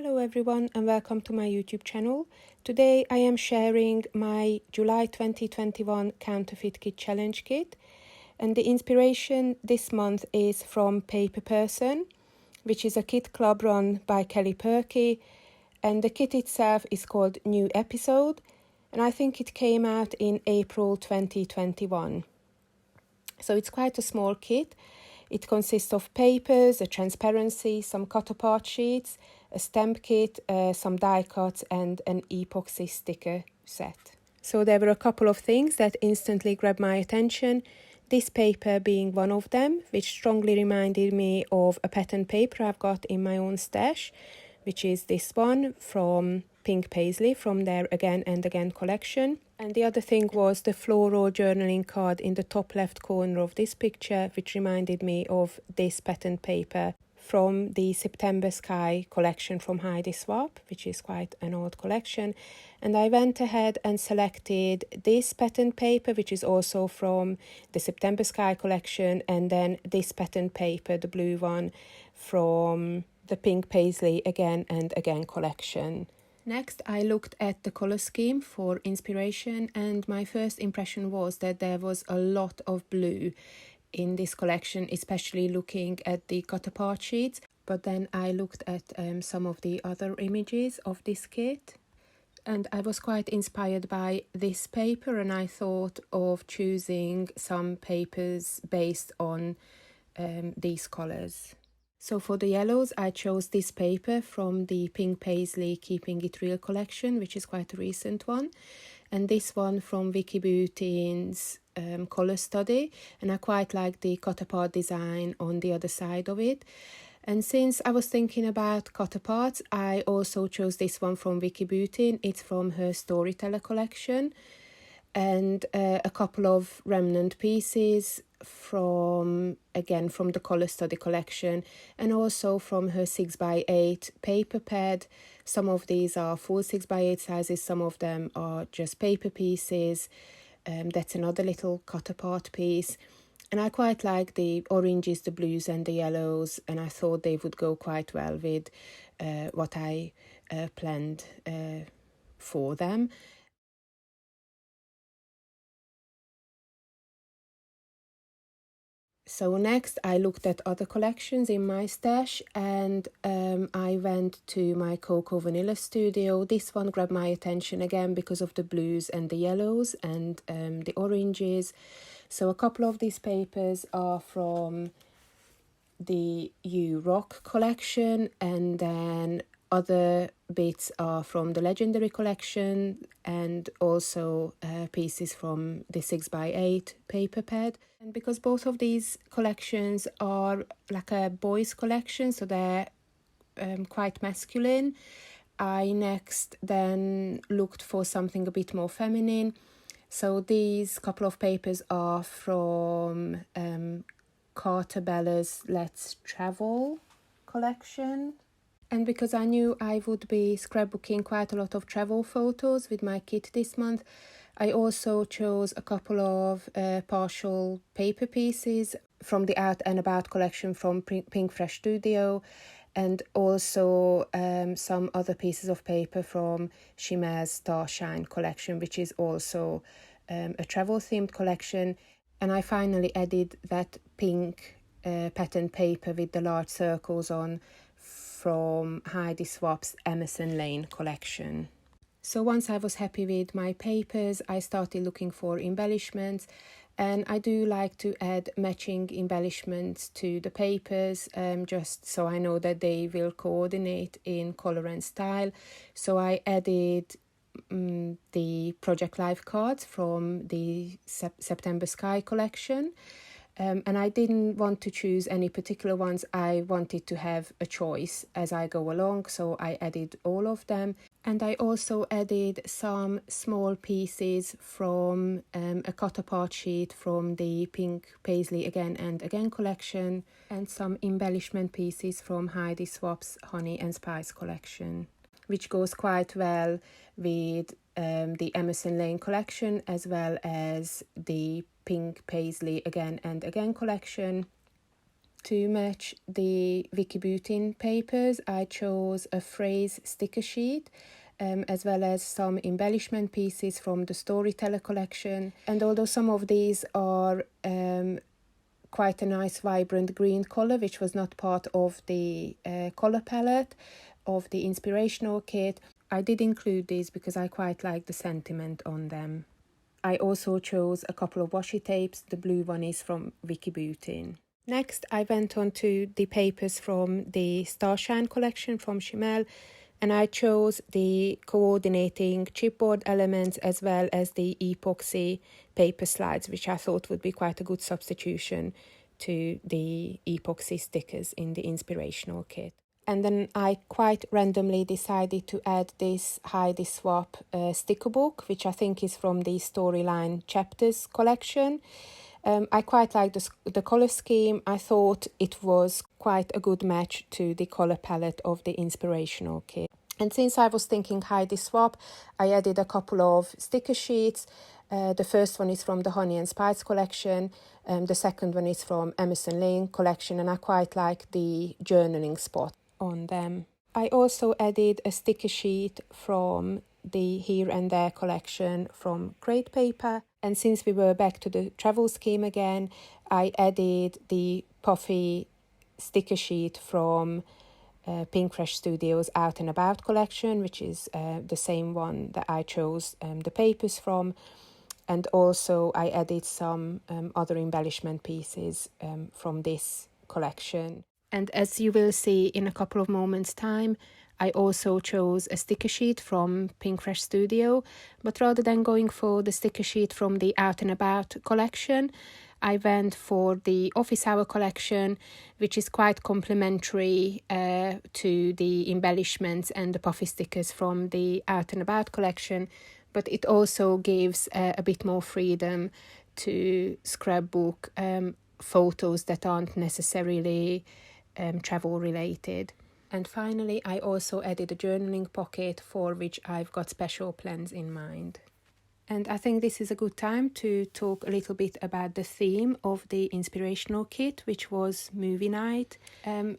Hello everyone and welcome to my YouTube channel. Today I am sharing my July 2021 Counterfeit Kit Challenge kit, and the inspiration this month is from Paper Person, which is a kit club run by Kelly Perky, and the kit itself is called New Episode, and I think it came out in April 2021. So it's quite a small kit. It consists of papers, a transparency, some cut-apart sheets, a stamp kit, some die cuts and an epoxy sticker set. So there were a couple of things that instantly grabbed my attention, this paper being one of them, which strongly reminded me of a pattern paper I've got in my own stash, which is this one from Pink Paisley from their Again and Again collection. And the other thing was the floral journaling card in the top left corner of this picture, which reminded me of this pattern paper from the September Sky collection from Heidi Swapp, which is quite an old collection. And I went ahead and selected this pattern paper, which is also from the September Sky collection, and then this pattern paper, the blue one, from the Pink Paisley Again and Again collection. Next, I looked at the color scheme for inspiration, and my first impression was that there was a lot of blue in this collection, especially looking at the cut-apart sheets. But then I looked at some of the other images of this kit, and I was quite inspired by this paper, and I thought of choosing some papers based on these colors. So for the yellows, I chose this paper from the Pink Paisley Keeping It Real collection, which is quite a recent one, and this one from Vicky Butein's colour study, and I quite like the cut-apart design on the other side of it. And since I was thinking about cut-aparts, I also chose this one from Vicky Butein. It's from her Storyteller collection, and a couple of remnant pieces from the Colour Study collection, and also from her 6x8 paper pad. Some of these are full 6x8 sizes, some of them are just paper pieces. That's another little cut apart piece, and I quite like the oranges, the blues and the yellows, and I thought they would go quite well with what I planned for them. So next I looked at other collections in my stash, and I went to my Cocoa Vanilla studio. This one grabbed my attention again because of the blues and the yellows and the oranges. So a couple of these papers are from the You Rock collection, and then other bits are from the Legendary collection, and also pieces from the 6x8 paper pad. And because both of these collections are like a boys collection, so they're quite masculine, I next then looked for something a bit more feminine. So these couple of papers are from Carter Bella's Let's Travel collection. And because I knew I would be scrapbooking quite a lot of travel photos with my kit this month, I also chose a couple of partial paper pieces from the Out and About collection from Pink Fresh Studio, and also some other pieces of paper from Shima's Starshine collection, which is also a travel-themed collection. And I finally added that pink pattern paper with the large circles on from Heidi Swapp's Emerson Lane collection. So once I was happy with my papers, I started looking for embellishments, and I do like to add matching embellishments to the papers, just so I know that they will coordinate in colour and style. So I added the Project Life cards from the September Sky collection. And I didn't want to choose any particular ones. I wanted to have a choice as I go along, so I added all of them. And I also added some small pieces from a cut-apart sheet from the Pink Paisley Again and Again collection, and some embellishment pieces from Heidi Swapp's Honey and Spice collection, which goes quite well with the Emerson Lane collection as well as the Pink Paisley Again and Again collection. To match the Vicky Butin papers, I chose a phrase sticker sheet, as well as some embellishment pieces from the Storyteller collection. And although some of these are quite a nice vibrant green colour, which was not part of the colour palette of the inspirational kit, I did include these because I quite like the sentiment on them. I also chose a couple of washi tapes. The blue one is from Vicky Butin. Next, I went on to the papers from the Starshine collection from Chimel, and I chose the coordinating chipboard elements as well as the epoxy paper slides, which I thought would be quite a good substitution to the epoxy stickers in the inspirational kit. And then I quite randomly decided to add this Heidi Swap sticker book, which I think is from the Storyline Chapters collection. I quite like the colour scheme. I thought it was quite a good match to the colour palette of the inspirational kit. And since I was thinking Heidi Swap, I added a couple of sticker sheets. The first one is from the Honey and Spice collection. The second one is from Emerson Lane collection, and I quite like the journaling spot on them. I also added a sticker sheet from the Here and There collection from Crate Paper. And since we were back to the travel scheme again, I added the puffy sticker sheet from Pink Fresh Studios Out and About collection, which is the same one that I chose the papers from. And also I added some other embellishment pieces from this collection. And as you will see in a couple of moments' time, I also chose a sticker sheet from Pink Fresh Studio, but rather than going for the sticker sheet from the Out and About collection, I went for the Office Hour collection, which is quite complementary to the embellishments and the puffy stickers from the Out and About collection, but it also gives a bit more freedom to scrapbook photos that aren't necessarily travel related. And finally, I also added a journaling pocket for which I've got special plans in mind. And I think this is a good time to talk a little bit about the theme of the inspirational kit, which was movie night,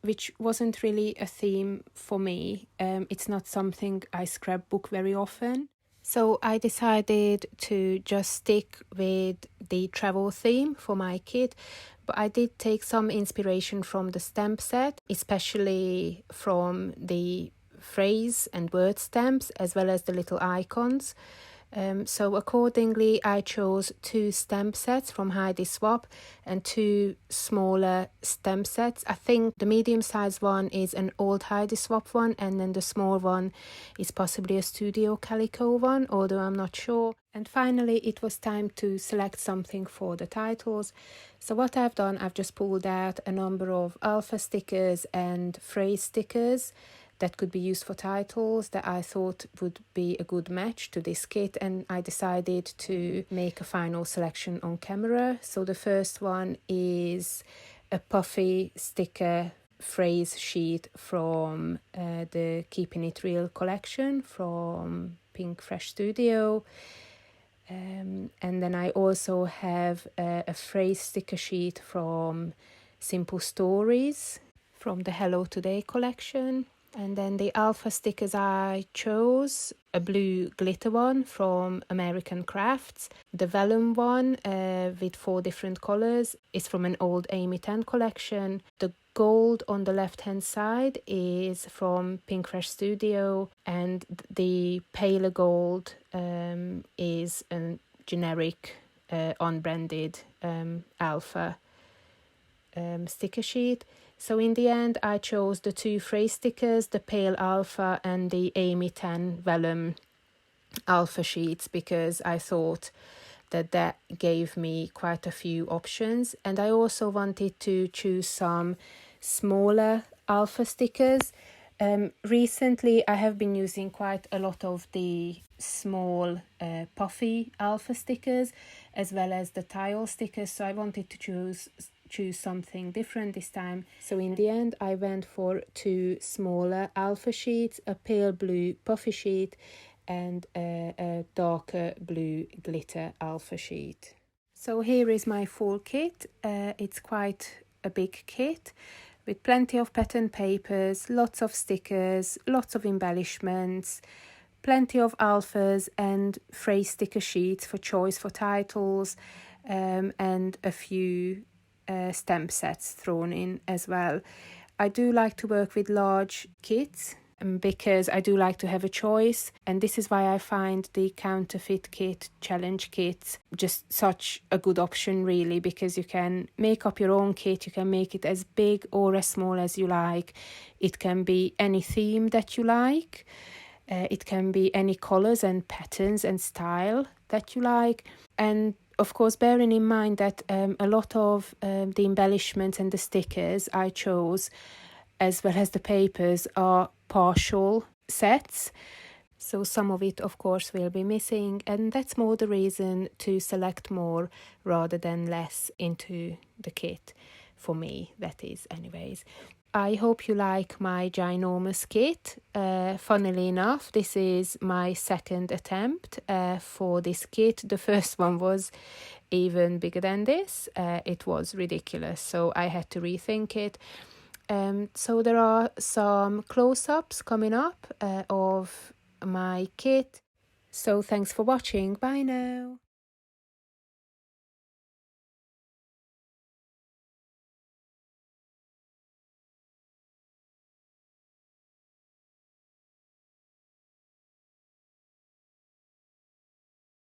which wasn't really a theme for me. It's not something I scrapbook very often. So I decided to just stick with the travel theme for my kit, but I did take some inspiration from the stamp set, especially from the phrase and word stamps, as well as the little icons. So accordingly, I chose 2 stamp sets from Heidi Swap and 2 smaller stamp sets. I think the medium-sized one is an old Heidi Swap one, and then the small one is possibly a Studio Calico one, although I'm not sure. And finally, it was time to select something for the titles. So what I've done, I've just pulled out a number of alpha stickers and phrase stickers that could be used for titles that I thought would be a good match to this kit, and I decided to make a final selection on camera. So the first one is a puffy sticker phrase sheet from the Keeping It Real collection from Pink Fresh Studio. And then I also have a phrase sticker sheet from Simple Stories from the Hello Today collection. And then the alpha stickers I chose, a blue glitter one from American Crafts. The vellum one with 4 different colours is from an old Amy Tan collection. The gold on the left hand side is from Pink Fresh Studio, and the paler gold is a generic unbranded alpha sticker sheet. So in the end, I chose the 2 phrase stickers, the pale alpha and the Amy Tan vellum alpha sheets, because I thought that gave me quite a few options. And I also wanted to choose some smaller alpha stickers. Recently, I have been using quite a lot of the small puffy alpha stickers, as well as the tile stickers. So I wanted to choose something different this time. So in the end, I went for 2 smaller alpha sheets, a pale blue puffy sheet and a darker blue glitter alpha sheet. So here is my full kit. It's quite a big kit with plenty of pattern papers, lots of stickers, lots of embellishments, plenty of alphas and phrase sticker sheets for choice for titles, and a few stamp sets thrown in as well. I do like to work with large kits because I do like to have a choice, and this is why I find the Counterfeit Kit challenge kits just such a good option, really, because you can make up your own kit. You can make it as big or as small as you like. It can be any theme that you like. It can be any colours and patterns and style that you like. And of course, bearing in mind that a lot of the embellishments and the stickers I chose, as well as the papers, are partial sets. So some of it, of course, will be missing. And that's more the reason to select more rather than less into the kit. For me, that is anyways. I hope you like my ginormous kit. Funnily enough, this is my second attempt for this kit. The first one was even bigger than this. It was ridiculous, so I had to rethink it. So there are some close-ups coming up of my kit. So thanks for watching. Bye now.